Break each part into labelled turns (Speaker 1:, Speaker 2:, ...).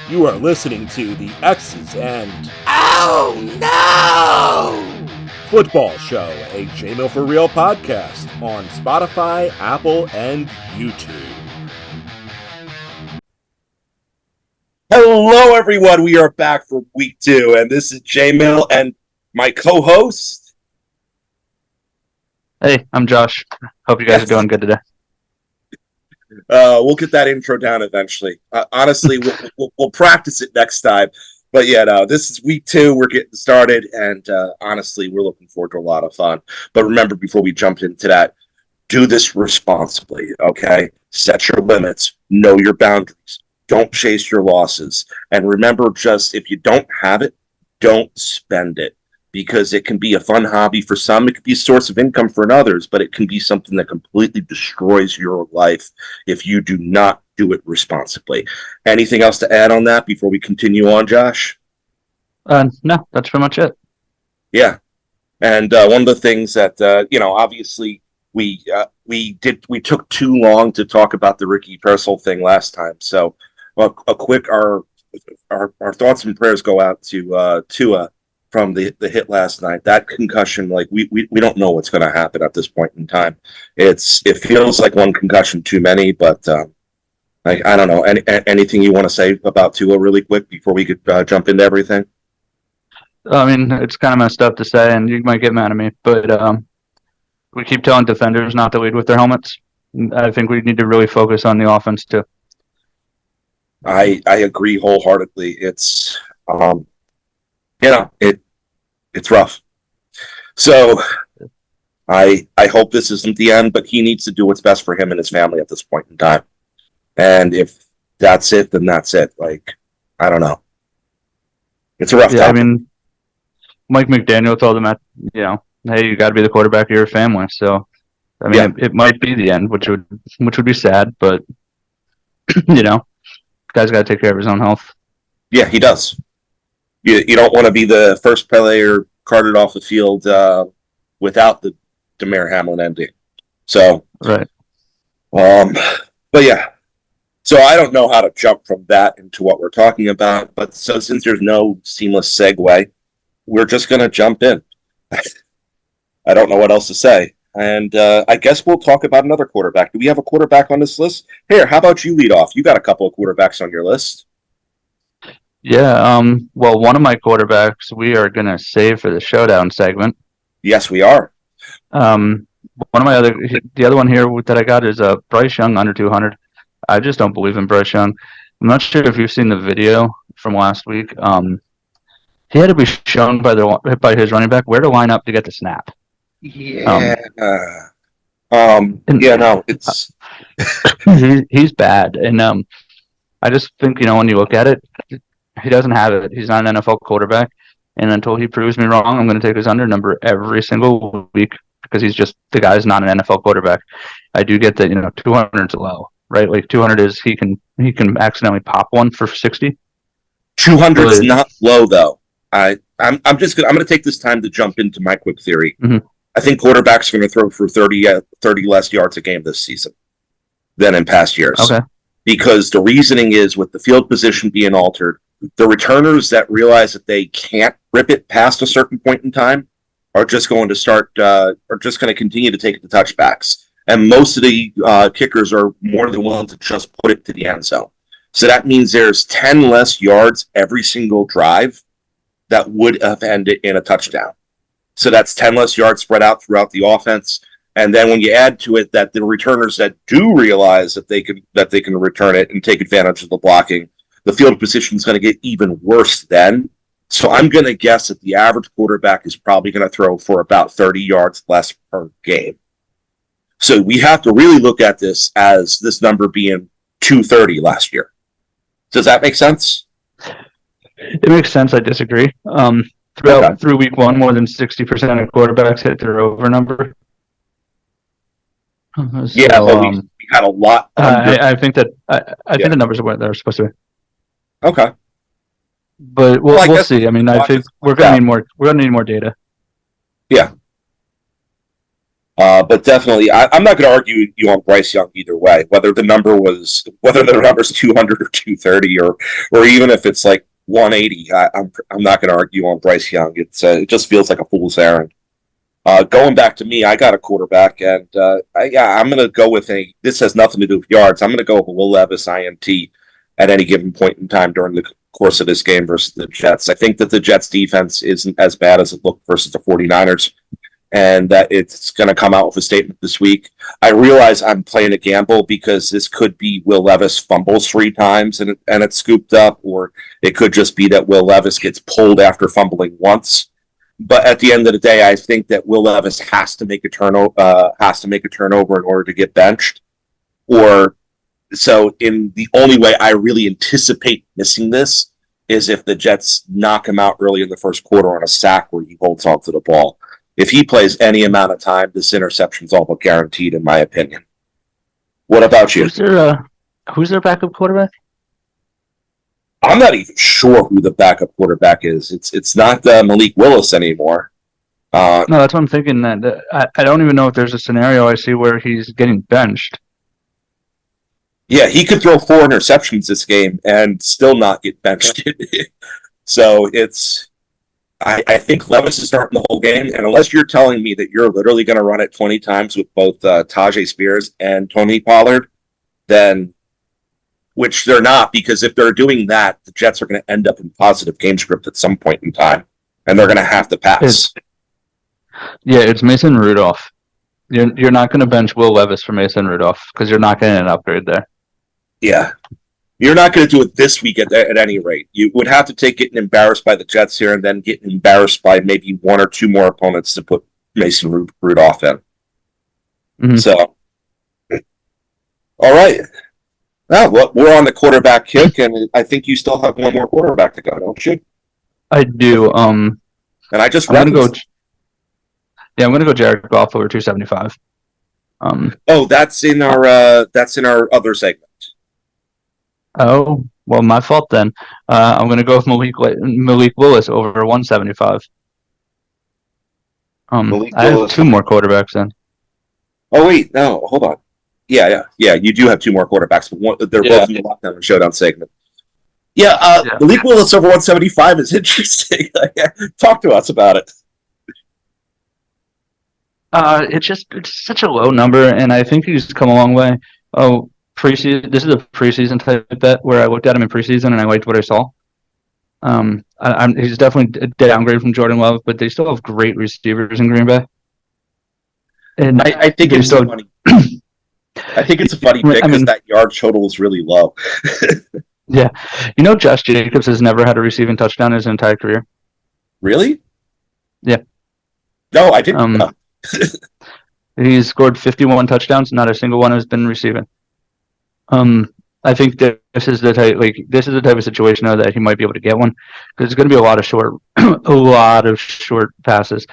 Speaker 1: You are listening to the X's and Oh No! Football Show, a J-Mill for Real podcast on Spotify, Apple, and YouTube.
Speaker 2: Hello, everyone. We are back for week 2, and this is J-Mill and my co-host.
Speaker 3: Hey, I'm Josh. Hope you guys are doing good today.
Speaker 2: We'll get that intro down eventually. Honestly, we'll practice it next time. But yeah, no, this is week 2. We're getting started, and honestly, we're looking forward to a lot of fun. But remember, before we jump into that, do this responsibly, okay? Set your limits. Know your boundaries. Don't chase your losses. And remember, just if you don't have it, don't spend it. Because it can be a fun hobby for some, it could be a source of income for others, but it can be something that completely destroys your life if you do not do it responsibly. Anything else to add on that before we continue on, Josh?
Speaker 3: No, that's pretty much it.
Speaker 2: Yeah. And one of the things that, obviously we took too long to talk about the Ricky Pearsall thing last time. So a quick, our thoughts and prayers go out to Tua from the hit last night. That concussion, like we don't know what's going to happen at this point in time. It feels like one concussion too many, but I don't know. Anything you want to say about Tua really quick before we could jump into everything?
Speaker 3: I mean, it's kind of messed up to say, and you might get mad at me, but we keep telling defenders not to lead with their helmets. I think we need to really focus on the offense too.
Speaker 2: I agree wholeheartedly. It's it's rough. So I hope this isn't the end, but he needs to do what's best for him and his family at this point in time. And if that's it, then that's it. Like, I don't know. It's a rough time.
Speaker 3: I mean, Mike McDaniel told him that, hey, you got to be the quarterback of your family. So, I mean, it might be the end, which would be sad, but guy's got to take care of his own health.
Speaker 2: Yeah, he does. You don't want to be the first player carted off the field without the Damar Hamlin ending. So,
Speaker 3: right.
Speaker 2: But yeah. So I don't know how to jump from that into what we're talking about. But so since there's no seamless segue, we're just going to jump in. I don't know what else to say. And I guess we'll talk about another quarterback. Do we have a quarterback on this list? Here, how about you lead off? You got a couple of quarterbacks on your list.
Speaker 3: Yeah, well, one of my quarterbacks we are going to save for the showdown segment.
Speaker 2: Yes, we are.
Speaker 3: The other one here that I got is Bryce Young under 200. I just don't believe in Bryce Young. I'm not sure if you've seen the video from last week. He had to be shown by his running back where to line up to get the snap.
Speaker 2: Yeah. It's
Speaker 3: he's bad, and I just think when you look at it, he doesn't have it. He's not an NFL quarterback, and until he proves me wrong, I'm going to take his under number every single week because the guy's not an NFL quarterback. I do get that 200 is low, right? Like 200 is he can accidentally pop one for 60.
Speaker 2: 200 is not low though. I'm going to take this time to jump into my quick theory.
Speaker 3: Mm-hmm.
Speaker 2: I think quarterbacks are going to throw for 30 less yards a game this season than in past years.
Speaker 3: Okay.
Speaker 2: Because the reasoning is with the field position being altered, the returners that realize that they can't rip it past a certain point in time are just going to continue to take it to touchbacks. And most of the kickers are more than willing to just put it to the end zone. So that means there's 10 less yards every single drive that would have ended in a touchdown. So that's 10 less yards spread out throughout the offense. And then when you add to it that the returners that do realize that they can return it and take advantage of the blocking, the field position is going to get even worse then. So I'm going to guess that the average quarterback is probably going to throw for about 30 yards less per game. So we have to really look at this as this number being 230 last year. Does that make sense?
Speaker 3: It makes sense. I disagree. Through week 1, more than 60% of quarterbacks hit their over number.
Speaker 2: But we had a lot.
Speaker 3: I think that think the numbers are what they're supposed to be.
Speaker 2: Okay,
Speaker 3: but we'll see. I mean, I think we're going to need more. We're going to need more data.
Speaker 2: Yeah. But definitely, I'm not going to argue you on Bryce Young either way. Whether the number's 200 or 230, or even if it's like 180, I'm not going to argue on Bryce Young. It just feels like a fool's errand. Going back to me, I got a quarterback, and I'm going to go with this has nothing to do with yards. I'm going to go with a Will Levis INT at any given point in time during the course of this game versus the Jets. I think that the Jets defense isn't as bad as it looked versus the 49ers, and that it's going to come out with a statement this week. I realize I'm playing a gamble because this could be Will Levis fumbles 3 times and it's scooped up, or it could just be that Will Levis gets pulled after fumbling once. But at the end of the day, I think that Will Levis has to make a turnover in order to get benched. In the only way I really anticipate missing this is if the Jets knock him out early in the first quarter on a sack where he holds onto the ball. If he plays any amount of time, this interception's all but guaranteed, in my opinion. What about you?
Speaker 3: Who's their backup quarterback?
Speaker 2: I'm not even sure who the backup quarterback is. It's not Malik Willis anymore.
Speaker 3: No, that's what I'm thinking. That I don't even know if there's a scenario I see where he's getting benched.
Speaker 2: Yeah, he could throw 4 interceptions this game and still not get benched. So I think Levis is starting the whole game, and unless you're telling me that you're literally going to run it 20 times with both Tajay Spears and Tony Pollard, then, which they're not, because if they're doing that, the Jets are going to end up in positive game script at some point in time, and they're going to have to pass.
Speaker 3: It's Mason Rudolph. You're not going to bench Will Levis for Mason Rudolph because you're not getting an upgrade there.
Speaker 2: Yeah. You're not going to do it this week at any rate. You would have to take getting embarrassed by the Jets here and then getting embarrassed by maybe 1 or 2 more opponents to put Mason Rudolph in. Mm-hmm. So, all right. Well, we're on the quarterback kick, and I think you still have one more quarterback to go, don't you?
Speaker 3: I do.
Speaker 2: And I just
Speaker 3: I'm going to go Jared Goff over 275.
Speaker 2: That's in our other segment.
Speaker 3: Oh, well, my fault then. I'm going to go with Malik Willis over 175. I have 2 more quarterbacks then.
Speaker 2: Oh, wait, no, hold on. Yeah, you do have 2 more quarterbacks, but they're both in the Lockdown and Showdown segment. Malik Willis over 175 is interesting. Talk to us about it.
Speaker 3: It's such a low number, and I think he's come a long way. Preseason. This is a preseason type bet where I looked at him in preseason and I liked what I saw. He's definitely a downgrade from Jordan Love, but they still have great receivers in Green Bay. And
Speaker 2: I think it's so funny. I think it's a funny pick because that yard total is really low.
Speaker 3: Yeah, Josh Jacobs has never had a receiving touchdown in his entire career.
Speaker 2: Really?
Speaker 3: Yeah.
Speaker 2: No, I didn't.
Speaker 3: He's scored 51 touchdowns. Not a single one has been receiving. I think this is the type of situation though, that he might be able to get one because it's going to be a lot of short passes.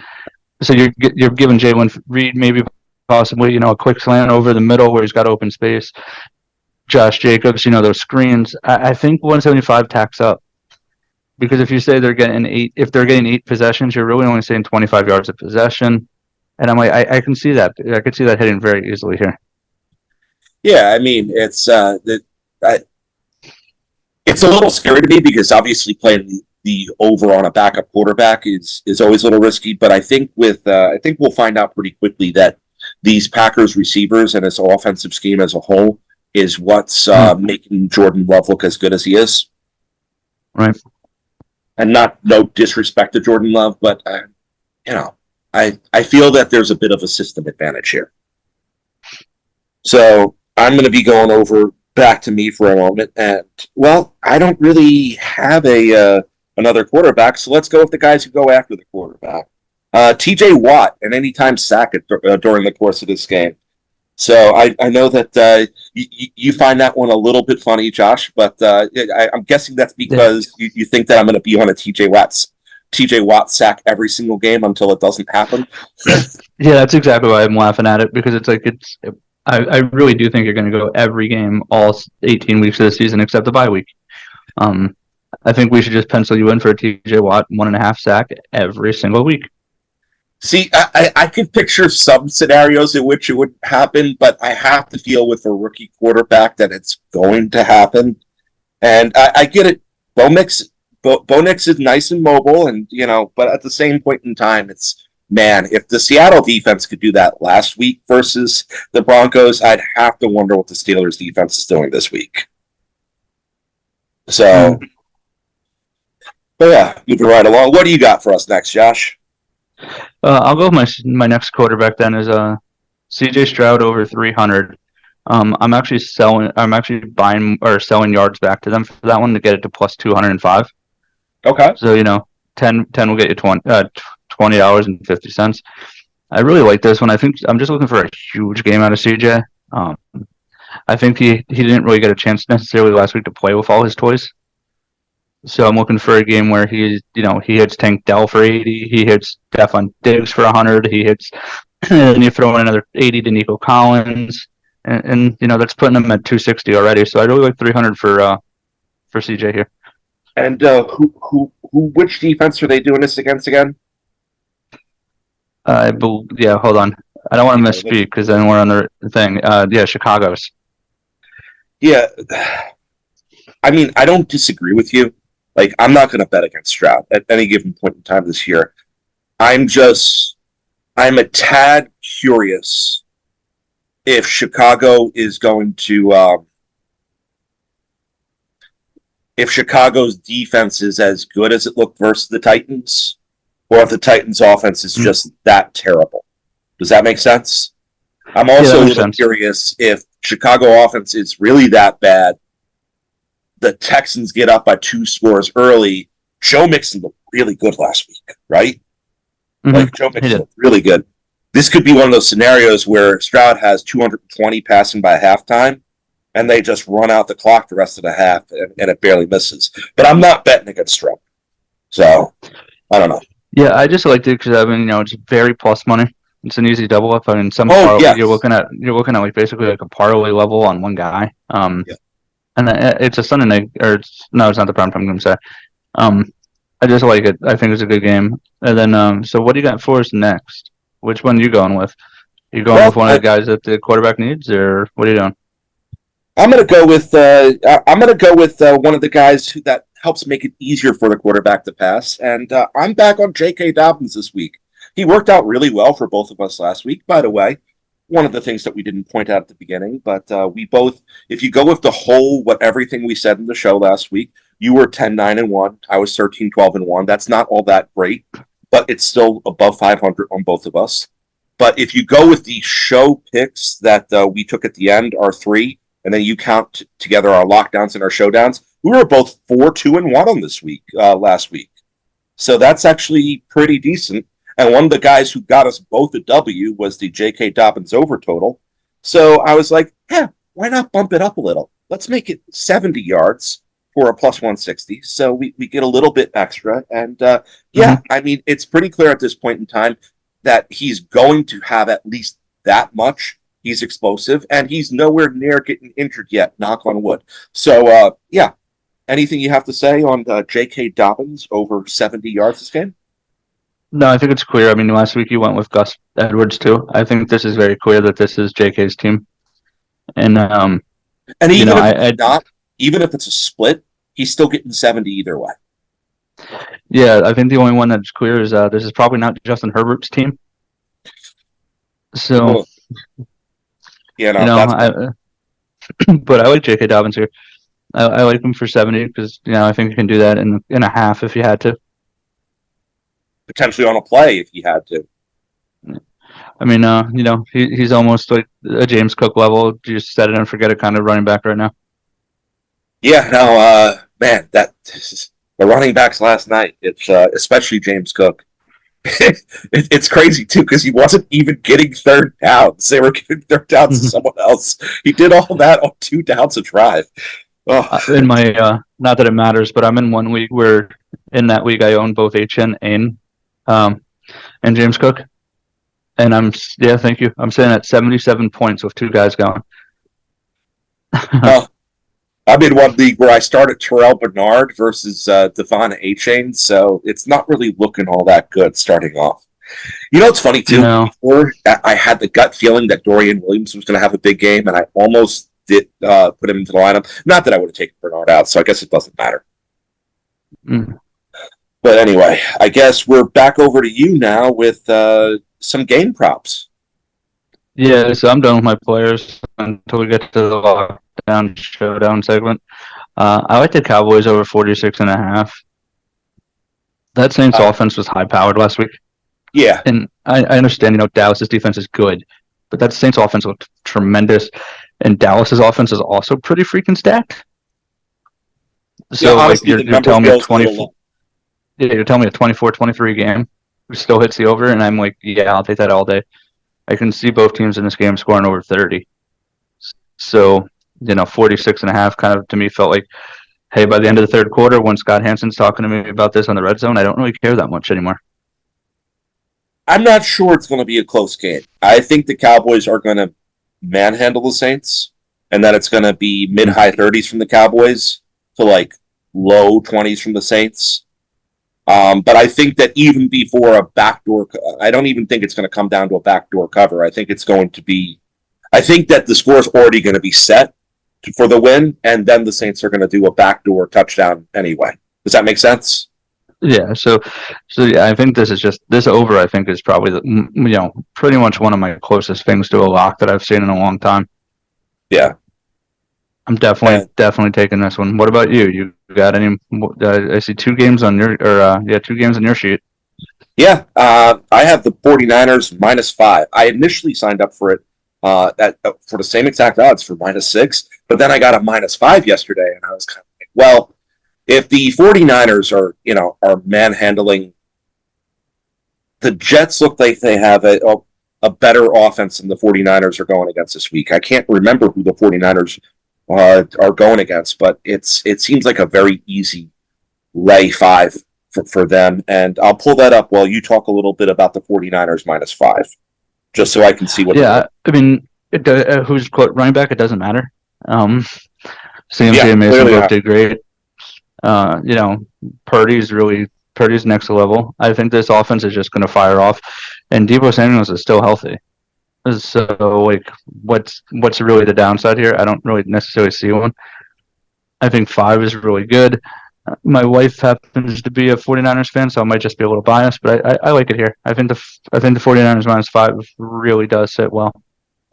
Speaker 3: So you're giving Jalen Reed maybe possibly a quick slant over the middle where he's got open space. Josh Jacobs, those screens. I think 175 tacks up because if you say they're getting 8 possessions, you're really only saying 25 yards of possession, and I'm like I can see that. I could see that hitting very easily here.
Speaker 2: Yeah, I mean, it's a little scary to me because obviously playing the over on a backup quarterback is always a little risky. But I think we'll find out pretty quickly that these Packers receivers and his offensive scheme as a whole is what's making Jordan Love look as good as he is.
Speaker 3: Right.
Speaker 2: And no disrespect to Jordan Love, but I feel that there's a bit of a system advantage here. So I'm going to be going over back to me for a moment, and I don't really have another quarterback, so let's go with the guys who go after the quarterback. T.J. Watt, an anytime sack during the course of this game. So I know that you find that one a little bit funny, Josh, but I'm guessing that's because you think that I'm going to be on a T.J. Watt sack every single game until it doesn't happen.
Speaker 3: Yeah, that's exactly why I'm laughing at it because I really do think you're going to go every game, all 18 weeks of the season, except the bye week. I think we should just pencil you in for a TJ Watt 1.5 sack every single week.
Speaker 2: See, I can picture some scenarios in which it would happen, but I have to feel with a rookie quarterback that it's going to happen. And I get it. Bo Nix is nice and mobile, and but at the same point in time, it's man. If the Seattle defense could do that last week versus the Broncos, I'd have to wonder what the Steelers defense is doing this week. So, but yeah, moving right along. What do you got for us next, Josh?
Speaker 3: I'll go with my next quarterback then is C.J. Stroud over 300. I'm actually buying or selling yards back to them for that one to get it to plus 205.
Speaker 2: Okay.
Speaker 3: So 10 will get you $20.50. I really like this one. I think I'm just looking for a huge game out of CJ. I think he didn't really get a chance necessarily last week to play with all his toys. So I'm looking for a game where he hits Tank Dell for 80, he hits Stefon Diggs for 100, he hits, and you throw in another 80 to Nico Collins, and that's putting him at 260 already. So I really like 300 for CJ here.
Speaker 2: And which defense are they doing this against again?
Speaker 3: Hold on. I don't want to misspeak because then we're on the thing. Chicago's. Yeah,
Speaker 2: I mean, I don't disagree with you. Like, I'm not going to bet against Stroud at any given point in time this year. I'm a tad curious if Chicago is going to, if Chicago's defense is as good as it looked versus the Titans, or if the Titans' offense is just that terrible. Does that make sense? I'm also a little curious if Chicago offense is really that bad. The Texans get up by 2 scores early. Joe Mixon looked really good last week, right? Mm-hmm. Like, Joe Mixon looked really good. This could be one of those scenarios where Stroud has 220 passing by halftime, and they just run out the clock the rest of the half, and it barely misses. But I'm not betting against Stroud. So, I don't know.
Speaker 3: Yeah, I just liked it because, it's very plus money. It's an easy double up. I mean, you're looking at like basically like a parlay level on one guy. And it's a Sunday night, it's not the prime time. I'm going to say. I just like it. I think it's a good game. And then, so what do you got for us next? Which one are you going with? Are you going with one of the guys that the quarterback needs, or what are you doing?
Speaker 2: I'm going to go with one of the guys that helps make it easier for the quarterback to pass. And I'm back on J.K. Dobbins this week. He worked out really well for both of us last week, by the way. One of the things that we didn't point out at the beginning, but we both, if you go with the whole, everything we said in the show last week, you were 10-9-1. I was 13-12-1. That's not all that great, but it's still above 500 on both of us. But if you go with the show picks that we took at the end, our 3, and then you count together our lockdowns and our showdowns, we were both 4-2-1 on this week, last week. So that's actually pretty decent. And one of the guys who got us both a W was the J.K. Dobbins over total. So I was like, why not bump it up a little? Let's make it 70 yards for a plus 160. So we get a little bit extra. And I mean, it's pretty clear at this point in time that he's going to have at least that much. He's explosive, and he's nowhere near getting injured yet, knock on wood. So, anything you have to say on J.K. Dobbins over 70 yards this game?
Speaker 3: No, I think it's clear. I mean, last week you went with Gus Edwards too. I think this is very clear that this is JK's team. And
Speaker 2: even even if it's a split, he's still getting 70 either way.
Speaker 3: Yeah, I think the only one that's clear is this is probably not Justin Herbert's team. So,
Speaker 2: but
Speaker 3: I like J.K. Dobbins here. I like him for 70 because I think you can do that in a half if you had to.
Speaker 2: Potentially on a play if he had to.
Speaker 3: I mean, he's almost like a James Cook level. Just set it and forget it kind of running back right now.
Speaker 2: Yeah, no, man, the running backs last night, it's especially James Cook. It's crazy too because he wasn't even getting third downs. They were giving third downs to someone else. He did all that on 2 downs a drive.
Speaker 3: In my not that it matters, but I'm in one league where in that league I own both HN and James Cook, and thank you. I'm sitting at 77 points with 2 guys going.
Speaker 2: I'm in one league where I started Terrell Bernard versus Devon Achane, so it's not really looking all that good starting off. You know, it's funny too.
Speaker 3: No.
Speaker 2: Before I had the gut feeling that Dorian Williams was going to have a big game, and I almost did put him into the lineup. Not that I would have taken Bernard out, so I guess it doesn't matter.
Speaker 3: Mm.
Speaker 2: But anyway, I guess we're back over to you now with some game props.
Speaker 3: Yeah, so I'm done with my players until we get to the lockdown showdown segment. I like the Cowboys over 46.5. That Saints offense was high-powered last week.
Speaker 2: Yeah.
Speaker 3: And I understand, Dallas's defense is good, but that Saints offense looked tremendous, and Dallas's offense is also pretty freaking stacked. So,
Speaker 2: honestly,
Speaker 3: you're telling me you're telling me a 24-23 game who still hits the over, and I'm like, yeah, I'll take that all day. I can see both teams in this game scoring over 30. So, 46.5 kind of to me felt like, hey, by the end of the third quarter, when Scott Hansen's talking to me about this on the red zone, I don't really care that much anymore.
Speaker 2: I'm not sure it's going to be a close game. I think the Cowboys are going to manhandle the Saints, and that it's going to be mid-high 30s from the Cowboys to like low 20s from the Saints. But I think that even before a backdoor, I don't even think it's going to come down to a backdoor cover. I think it's going to be, I think that the score is already going to be set for the win, and then the Saints are going to do a backdoor touchdown anyway. Does that make sense?
Speaker 3: Yeah. So yeah, I think this over. I think is probably pretty much one of my closest things to a lock that I've seen in a long time.
Speaker 2: Yeah.
Speaker 3: I'm definitely taking this one. What about you? You got any? I see 2 games on your, 2 games on your sheet.
Speaker 2: Yeah, I have the 49ers -5. I initially signed up for it for the same exact odds for -6, but then I got a -5 yesterday, and I was kind of like, well, if the 49ers are manhandling, the Jets look like they have a better offense than the 49ers are going against this week. I can't remember who the 49ers are going against, but it seems like a very easy lay 5 for them. And I'll pull that up while you talk a little bit about the 49ers -5, just so I can see what.
Speaker 3: Yeah, I mean, who's running back? It doesn't matter. CMC and Mason both did great. Purdy's next level. I think this offense is just going to fire off, and Deebo Samuels is still healthy. So, what's really the downside here? I don't really necessarily see one. I think 5 is really good. My wife happens to be a 49ers fan, so I might just be a little biased, but I like it here. I think the 49ers -5 really does sit well.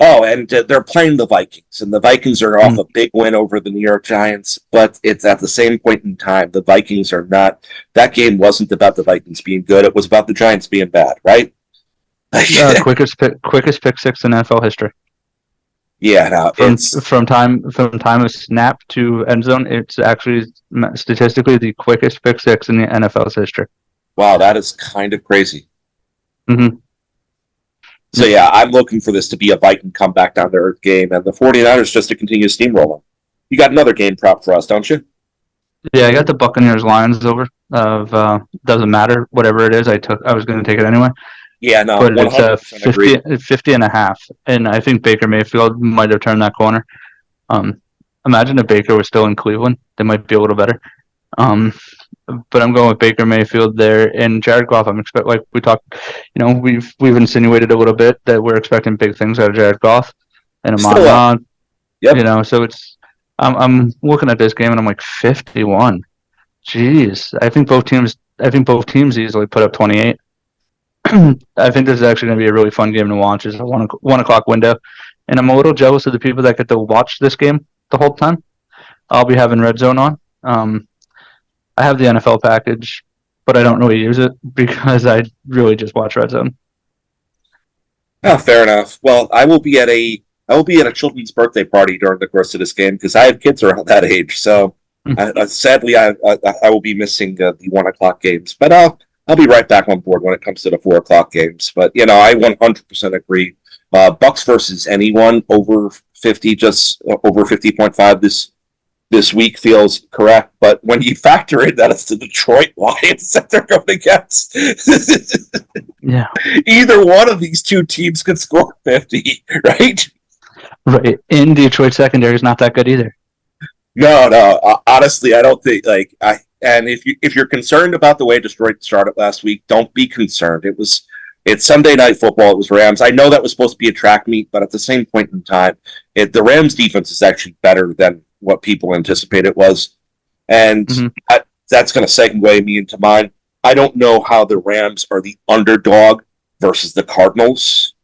Speaker 2: Oh, and they're playing the Vikings, and the Vikings are off a big win over the New York Giants, but it's at the same point in time. The Vikings are not. That game wasn't about the Vikings being good. It was about the Giants being bad, right?
Speaker 3: Quickest pick 6 in NFL history.
Speaker 2: Yeah, no,
Speaker 3: from time of snap to end zone, it's actually statistically the quickest pick 6 in the NFL's history.
Speaker 2: Wow, that is kind of crazy.
Speaker 3: Mm-hmm.
Speaker 2: So yeah, I'm looking for this to be a Viking comeback down to earth game, and the 49ers just to continue steamrolling. You got another game prop for us, don't you?
Speaker 3: Yeah, I got the Buccaneers Lions over. Doesn't matter, whatever it is. I was going to take it anyway.
Speaker 2: Yeah, no,
Speaker 3: but it's 50.5, and I think Baker Mayfield might have turned that corner. Imagine if Baker was still in Cleveland, they might be a little better. But I'm going with Baker Mayfield there, and Jared Goff. Like we talked, we've insinuated a little bit that we're expecting big things out of Jared Goff and Amon.
Speaker 2: Yep.
Speaker 3: So it's I'm looking at this game and I'm like 51. Jeez, I think both teams easily put up 28. I think this is actually going to be a really fun game to watch. It's a 1 o'clock window, and I'm a little jealous of the people that get to watch this game the whole time. I'll be having Red Zone on. I have the NFL package, but I don't really use it because I really just watch Red Zone.
Speaker 2: Oh, fair enough. Well, I will be at a children's birthday party during the course of this game because I have kids around that age. So sadly, I will be missing the 1 o'clock games, but I'll be right back on board when it comes to the 4 o'clock games. But I 100% agree. Bucks versus anyone over 50, just over 50.5 this week feels correct. But when you factor in that it's the Detroit Lions that they're going against,
Speaker 3: yeah,
Speaker 2: either one of these 2 teams could score 50, right?
Speaker 3: Right. In Detroit secondary is not that good either.
Speaker 2: No. Honestly, I don't think And if you're concerned about the way Detroit started last week, don't be concerned. It was It's Sunday Night Football. It was Rams. I know that was supposed to be a track meet, but at the same point in time, the Rams defense is actually better than what people anticipate it was. And that's going to segue me into mine. I don't know how the Rams are the underdog versus the Cardinals.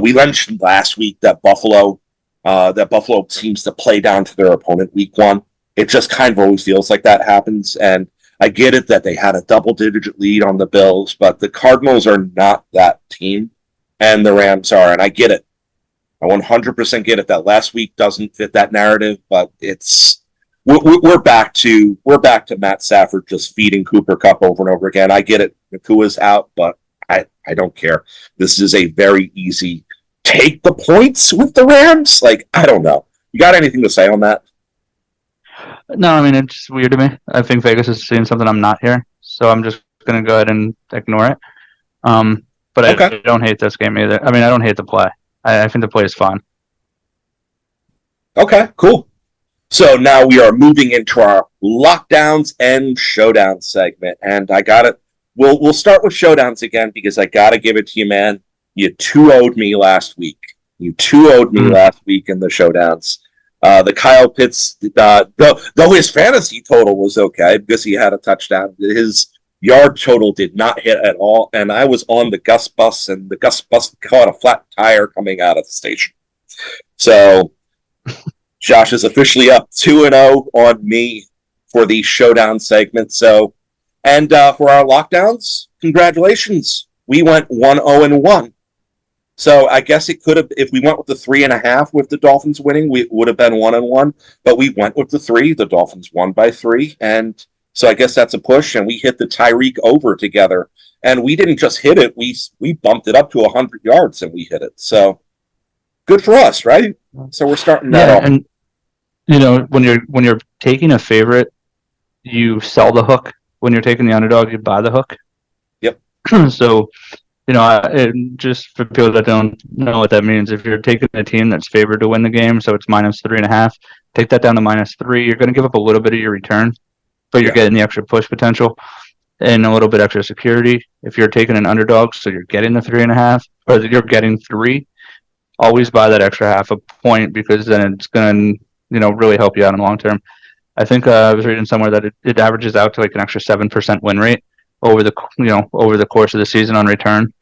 Speaker 2: We mentioned last week that Buffalo seems to play down to their opponent week one. It just kind of always feels like that happens. And I get it that they had a double-digit lead on the Bills, but the Cardinals are not that team, and the Rams are. And I get it. I 100% get it that last week doesn't fit that narrative, but we're back to Matt Stafford just feeding Cooper Kupp over and over again. I get it. Nakua's out, but I don't care. This is a very easy take the points with the Rams. Like, I don't know. You got anything to say on that?
Speaker 3: No, I mean, it's weird to me. I think Vegas is seeing something I'm not here, so I'm just going to go ahead and ignore it. But okay. I don't hate this game either. I mean, I don't hate the play. I think the play is fun.
Speaker 2: Okay, cool. So now we are moving into our lockdowns and showdown segment, and I got it. We'll start with showdowns again because I got to give it to you, man. You 2-0'd me last week. You 2-0'd me last week in the showdowns. The Kyle Pitts, though his fantasy total was okay because he had a touchdown, his yard total did not hit at all, and I was on the Gus bus, and the Gus bus caught a flat tire coming out of the station. So Josh is officially up 2-0 on me for the showdown segment. So, and for our lockdowns, congratulations. We went 1-0-1. So I guess it could have, if we went with the 3.5 with the Dolphins winning, we would have been 1-1. But we went with the 3. The Dolphins won by 3, and so I guess that's a push. And we hit the Tyreek over together, and we didn't just hit it; we bumped it up to 100 yards, and we hit it. So good for us, right? So we're starting that off.
Speaker 3: And you know, when you're taking a favorite, you sell the hook. When you're taking the underdog, you buy the hook.
Speaker 2: Yep.
Speaker 3: So, you know, just for people that don't know what that means, if you're taking a team that's favored to win the game, so it's -3.5, take that down to -3. You're going to give up a little bit of your return, but you're getting the extra push potential and a little bit extra security. If you're taking an underdog, so you're getting the 3.5, or you're getting 3, always buy that extra half a point because then it's going to, you know, really help you out in the long term. I think I was reading somewhere that it averages out to like an extra 7% win rate over the course of the season on return,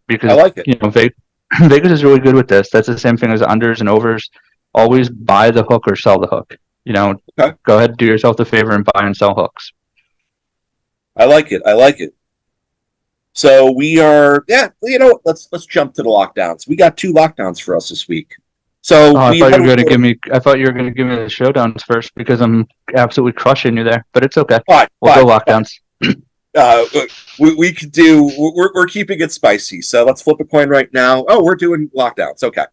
Speaker 3: because
Speaker 2: I like it.
Speaker 3: You know, Vegas is really good with this. That's the same thing as unders and overs. Always buy the hook or sell the hook. You know, Go ahead, do yourself the favor and buy and sell hooks.
Speaker 2: I like it. So we are, you know, let's jump to the lockdowns. We got 2 lockdowns for us this week. So
Speaker 3: I thought you were going to give me the showdowns first because I'm absolutely crushing you there. But it's okay. We'll go lockdowns.
Speaker 2: We could do. We're keeping it spicy. So let's flip a coin right now. Oh, we're doing lockdowns. Okay.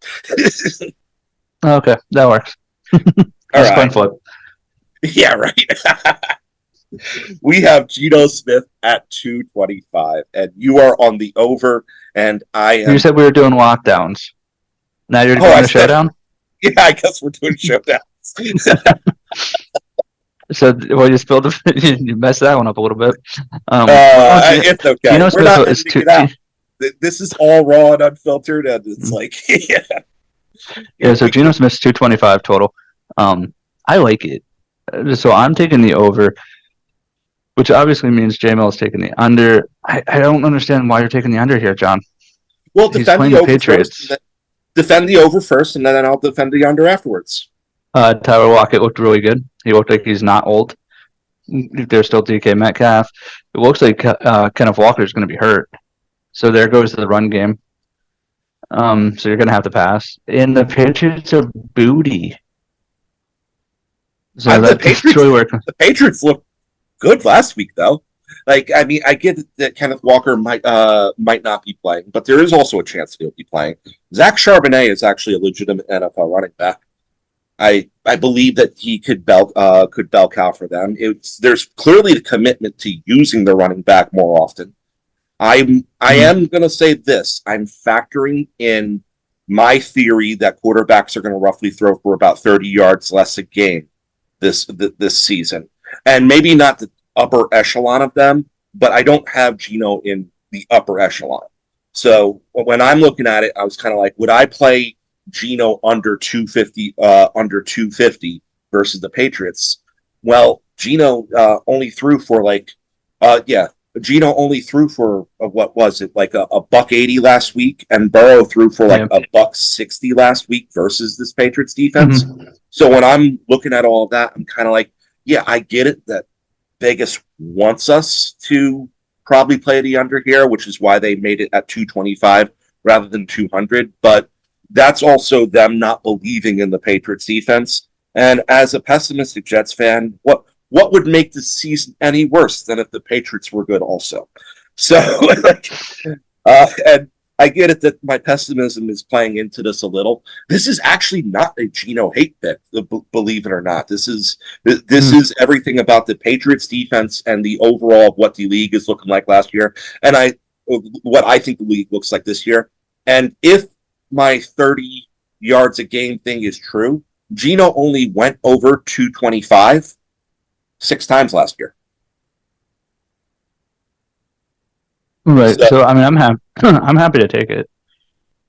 Speaker 3: Okay, that works.
Speaker 2: All right.
Speaker 3: Coin flip.
Speaker 2: Yeah, right. We have Geno Smith at 225, and you are on the over, and I am.
Speaker 3: You said we were doing lockdowns. Now you're doing a showdown?
Speaker 2: Yeah, I guess we're doing showdowns.
Speaker 3: So, well, you messed that one up a little bit.
Speaker 2: It's okay.
Speaker 3: Geno
Speaker 2: We're not
Speaker 3: is
Speaker 2: editing it out. This is all raw and unfiltered, and it's like,
Speaker 3: yeah. So Geno Smith's 225 total. I like it. So I'm taking the over, which obviously means J-Mill is taking the under. I don't understand why you're taking the under here, John.
Speaker 2: Well, defend the over Patriots. Defend the over first, and then I'll defend the under afterwards.
Speaker 3: Tyler Lockett looked really good. He looked like he's not old. There's still DK Metcalf. It looks like Kenneth Walker is going to be hurt. So there goes the run game. So you're going to have to pass. And the Patriots are booty. So
Speaker 2: the Patriots look good last week, though. Like, I mean, I get that Kenneth Walker might not be playing, but there is also a chance he'll be playing. Zach Charbonnet is actually a legitimate NFL running back. I believe that he could bell cow for them. There's clearly a commitment to using the running back more often. I am going to say this. I'm factoring in my theory that quarterbacks are going to roughly throw for about 30 yards less a game this season, and maybe not the upper echelon of them, but I don't have Geno in the upper echelon. So when I'm looking at it, I was kind of like, would I play Geno under 250 versus the Patriots? Well, Geno only threw for Geno only threw for what was it, like a buck 80 last week, and Burrow threw for like a buck 60 last week versus this Patriots defense. Mm-hmm. So when I'm looking at all of that, I'm kind of like, yeah, I get it that Vegas wants us to probably play the under here, which is why they made it at 225 rather than 200. But that's also them not believing in the Patriots defense. And as a pessimistic Jets fan, what would make this season any worse than if the Patriots were good also? So, and I get it that my pessimism is playing into this a little. This is actually not a Geno hate pick, believe it or not. This is everything about the Patriots defense and the overall of what the league is looking like last year, and what I think the league looks like this year. And if my 30 yards a game thing is true, Geno only went over 225 6 times last year.
Speaker 3: Right. So I mean, I'm happy. I'm happy to take it.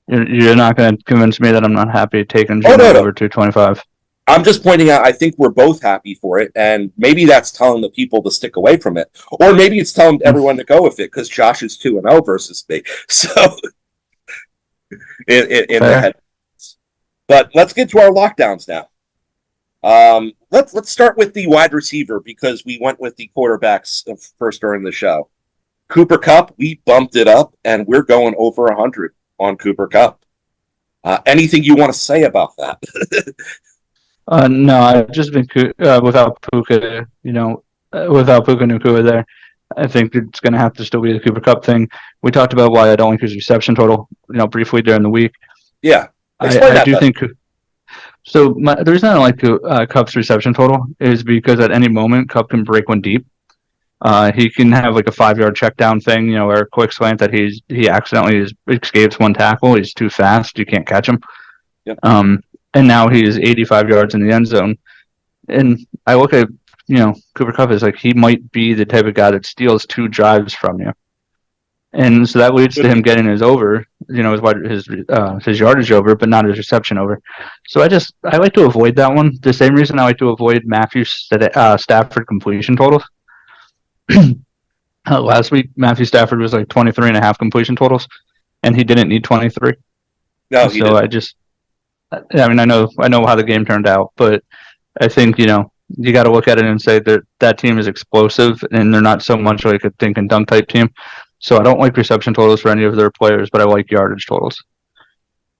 Speaker 3: You're not going to convince me that I'm not happy taking Geno over 225.
Speaker 2: I'm just pointing out. I think we're both happy for it, and maybe that's telling the people to stick away from it, or maybe it's telling everyone to go with it because Josh is 2-0 versus me. So in the head. But let's get to our lockdowns now. Let's start with the wide receiver because we went with the quarterbacks first during the show. Cooper Kupp, we bumped it up, and we're going over 100 on Cooper Kupp. Anything you want to say about that?
Speaker 3: No, I've just been without Puka, without Puka Nacua there. I think it's going to have to still be the Cooper Kupp thing. We talked about why I don't like his reception total, briefly during the week.
Speaker 2: Yeah,
Speaker 3: I do think. So the reason I don't like Kupp's reception total is because at any moment Kupp can break one deep. He can have like a 5-yard check down thing, or a quick slant that he accidentally escapes one tackle. He's too fast. You can't catch him.
Speaker 2: Yep.
Speaker 3: And now he's 85 yards in the end zone. And I look at, Cooper Kupp is like, he might be the type of guy that steals 2 drives from you. And so that leads to him getting his over, his yardage over, but not his reception over. So I like to avoid that one. The same reason I like to avoid Matthew Stafford completion totals. Last week, Matthew Stafford was like 23.5 completion totals, and he didn't need 23.
Speaker 2: No,
Speaker 3: he didn't. I know how the game turned out, but I think, you got to look at it and say that team is explosive, and they're not so much like a dink and dunk type team. So I don't like reception totals for any of their players, but I like yardage totals.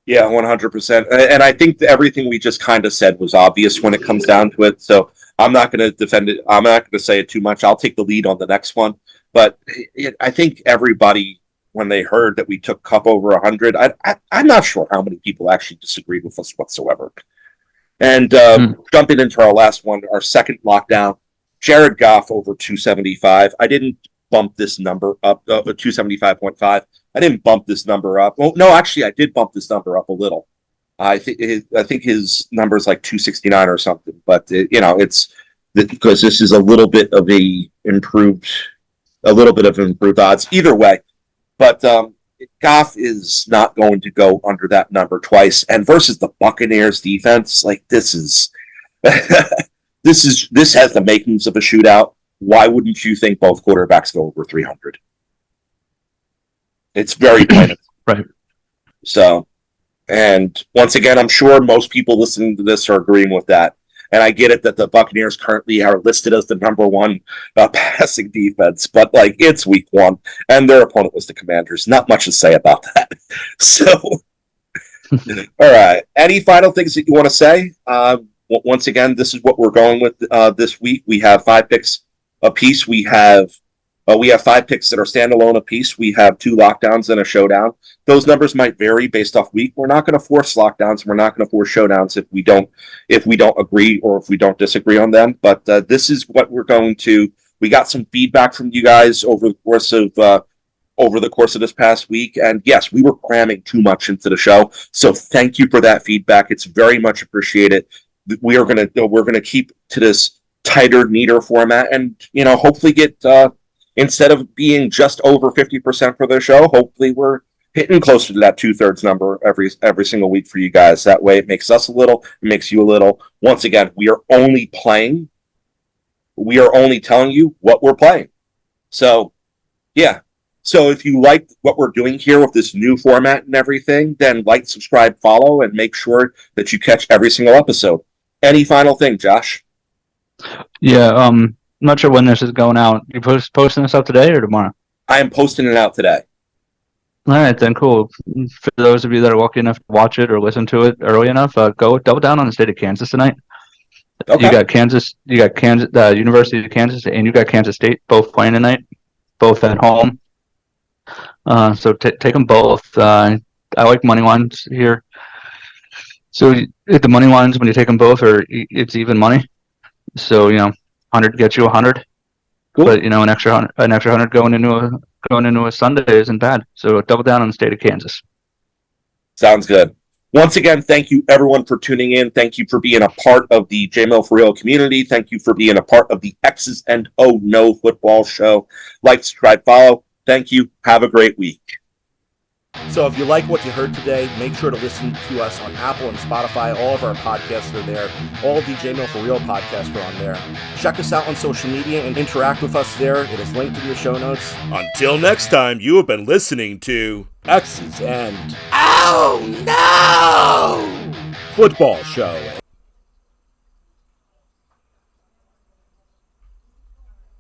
Speaker 2: Yeah, 100%. And I think everything we just kind of said was obvious when it comes down to it. So I'm not going to defend it. I'm not going to say it too much. I'll take the lead on the next one. But I think everybody, when they heard that we took Kupp over 100, I'm not sure how many people actually disagreed with us whatsoever. And jumping into our last one, our second lockdown, Jared Goff over 275. I didn't bump this number up, 275.5. I didn't bump this number up. Well, no, actually, I did bump this number up a little. I think his number is like 269 or something. But it's because this is a little bit of improved odds either way. But Goff is not going to go under that number twice. And versus the Buccaneers defense, like this has the makings of a shootout. Why wouldn't you think both quarterbacks go over 300? It's very plain.
Speaker 3: Right.
Speaker 2: So, and once again, I'm sure most people listening to this are agreeing with that. And I get it that the Buccaneers currently are listed as the number 1 passing defense, but like it's week 1, and their opponent was the Commanders. Not much to say about that. So, all right. Any final things that you want to say? Once again, this is what we're going with this week. We have 5 picks apiece. We have 5 picks that are standalone apiece. We have 2 lockdowns and a showdown. Those numbers might vary based off week. We're not going to force lockdowns. We're not going to force showdowns if we don't agree or if we don't disagree on them. But this is what we're going to. We got some feedback from you guys over the course of this past week, and yes, we were cramming too much into the show. So thank you for that feedback. It's very much appreciated. We're gonna keep to this tighter, neater format, and hopefully get. Instead of being just over 50% for the show, hopefully we're hitting closer to that 2/3 number every single week for you guys. That way, it makes us a little, it makes you a little. Once again, we are only telling you what we're playing. So, yeah. So if you like what we're doing here with this new format and everything, then like, subscribe, follow, and make sure that you catch every single episode. Any final thing, Josh?
Speaker 3: Yeah, I'm not sure when this is going out. You posting this up today or tomorrow?
Speaker 2: I am posting it out today.
Speaker 3: All right, then cool. For those of you that are lucky enough to watch it or listen to it early enough, go double down on the state of Kansas tonight.
Speaker 2: Okay.
Speaker 3: You got Kansas, the University of Kansas, and you got Kansas State both playing tonight, both at home. So take them both. I like money lines here. So the money lines, when you take them both, it's even money. So 100 gets you 100.
Speaker 2: Cool.
Speaker 3: But an extra 100 going into a Sunday isn't bad. So double down on the state of Kansas.
Speaker 2: Sounds good. Once again, thank you everyone for tuning in. Thank you for being a part of the JMill for Real community. Thank you for being a part of the X's and O No football show. Like, subscribe, follow. Thank you. Have a great week.
Speaker 1: So if you like what you heard today, make sure to listen to us on Apple and Spotify. All of our podcasts are there. All the JMill for Real podcasts are on there. Check us out on social media and interact with us there. It is linked in the show notes. Until next time, you have been listening to X's and Oh No! Football Show,